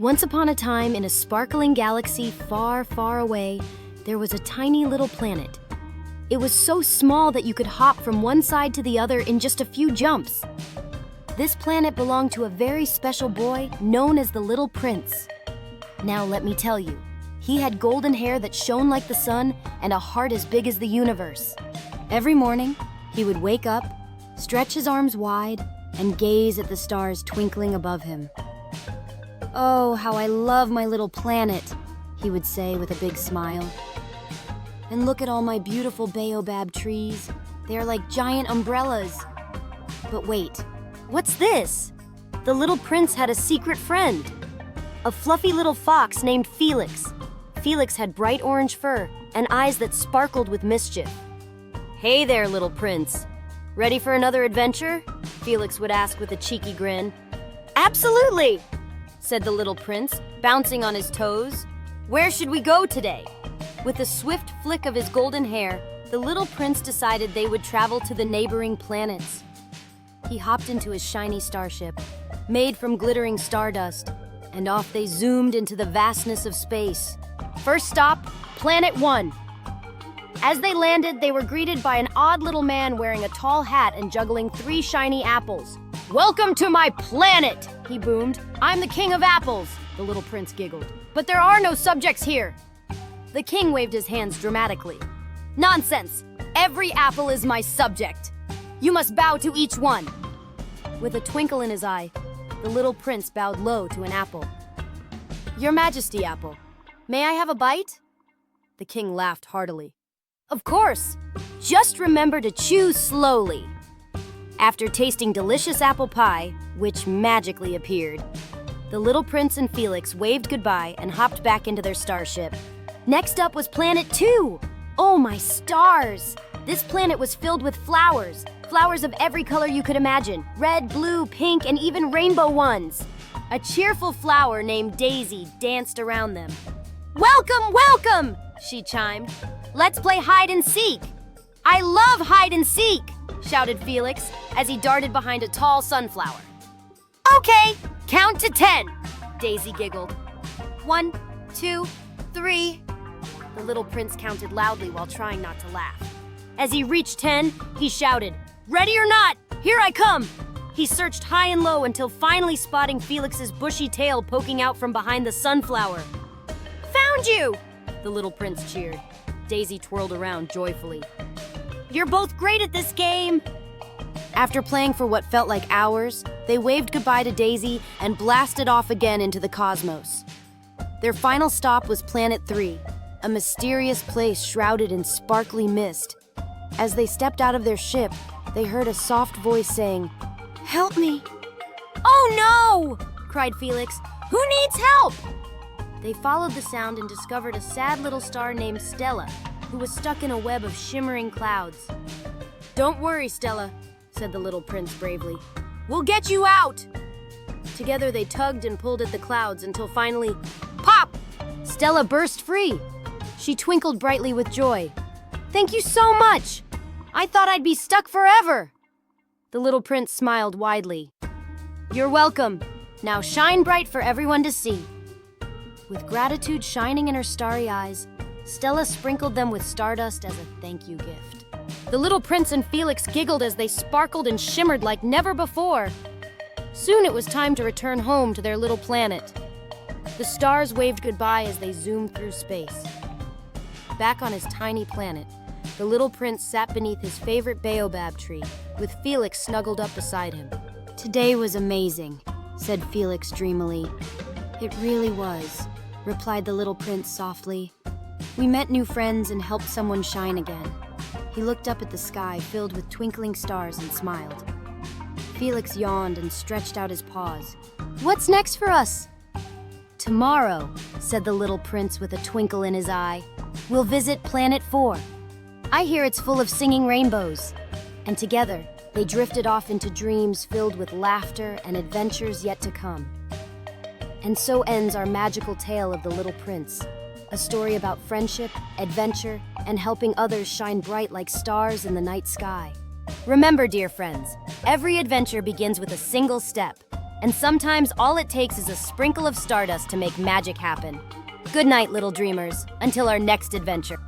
Once upon a time, in a sparkling galaxy far, far away, there was a tiny little planet. It was so small that you could hop from one side to the other in just a few jumps. This planet belonged to a very special boy known as the Little Prince. Now let me tell you, he had golden hair that shone like the sun and a heart as big as the universe. Every morning, he would wake up, stretch his arms wide, and gaze at the stars twinkling above him. "Oh, how I love my little planet," he would say with a big smile. "And look at all my beautiful baobab trees. They are like giant umbrellas." But wait, what's this? The Little Prince had a secret friend. A fluffy little fox named Felix. Felix had bright orange fur and eyes that sparkled with mischief. "Hey there, Little Prince. Ready for another adventure?" Felix would ask with a cheeky grin. "Absolutely," said the Little Prince, bouncing on his toes. "Where should we go today?" With a swift flick of his golden hair, the Little Prince decided they would travel to the neighboring planets. He hopped into his shiny starship, made from glittering stardust, and off they zoomed into the vastness of space. First stop, Planet 1. As they landed, they were greeted by an odd little man wearing a tall hat and juggling 3 shiny apples. "Welcome to my planet," he boomed. "I'm the king of apples," the Little Prince giggled. "But there are no subjects here." The king waved his hands dramatically. "Nonsense! Every apple is my subject. You must bow to each one." With a twinkle in his eye, the Little Prince bowed low to an apple. "Your Majesty, apple, may I have a bite?" The king laughed heartily. "Of course! Just remember to chew slowly." After tasting delicious apple pie, which magically appeared, the Little Prince and Felix waved goodbye and hopped back into their starship. Next up was Planet 2. Oh, my stars! This planet was filled with flowers. Flowers of every color you could imagine. Red, blue, pink, and even rainbow ones. A cheerful flower named Daisy danced around them. "Welcome, welcome!" she chimed. "Let's play hide and seek." "I love hide and seek!" shouted Felix as he darted behind a tall sunflower. "Okay, count to 10, Daisy giggled. 1, 2, 3. The Little Prince counted loudly while trying not to laugh. As he reached 10, he shouted, "Ready or not, here I come!" He searched high and low until finally spotting Felix's bushy tail poking out from behind the sunflower. "Found you!" the Little Prince cheered. Daisy twirled around joyfully. "You're both great at this game!" After playing for what felt like hours, they waved goodbye to Daisy and blasted off again into the cosmos. Their final stop was Planet 3, a mysterious place shrouded in sparkly mist. As they stepped out of their ship, they heard a soft voice saying, "Help me!" "Oh no!" cried Felix. "Who needs help?" They followed the sound and discovered a sad little star named Stella, who was stuck in a web of shimmering clouds. "Don't worry, Stella," said the Little Prince bravely. "We'll get you out!" Together they tugged and pulled at the clouds until finally, pop! Stella burst free. She twinkled brightly with joy. "Thank you so much! I thought I'd be stuck forever!" The Little Prince smiled widely. "You're welcome. Now shine bright for everyone to see." With gratitude shining in her starry eyes, Stella sprinkled them with stardust as a thank you gift. The Little Prince and Felix giggled as they sparkled and shimmered like never before. Soon it was time to return home to their little planet. The stars waved goodbye as they zoomed through space. Back on his tiny planet, the Little Prince sat beneath his favorite baobab tree, with Felix snuggled up beside him. "Today was amazing," said Felix dreamily. "It really was," replied the Little Prince softly. "We met new friends and helped someone shine again." He looked up at the sky filled with twinkling stars and smiled. Felix yawned and stretched out his paws. "What's next for us?" "Tomorrow," said the Little Prince with a twinkle in his eye, "we'll visit Planet 4. I hear it's full of singing rainbows." And together, they drifted off into dreams filled with laughter and adventures yet to come. And so ends our magical tale of the Little Prince, a story about friendship, adventure, and helping others shine bright like stars in the night sky. Remember, dear friends, every adventure begins with a single step. And sometimes all it takes is a sprinkle of stardust to make magic happen. Good night, little dreamers, until our next adventure.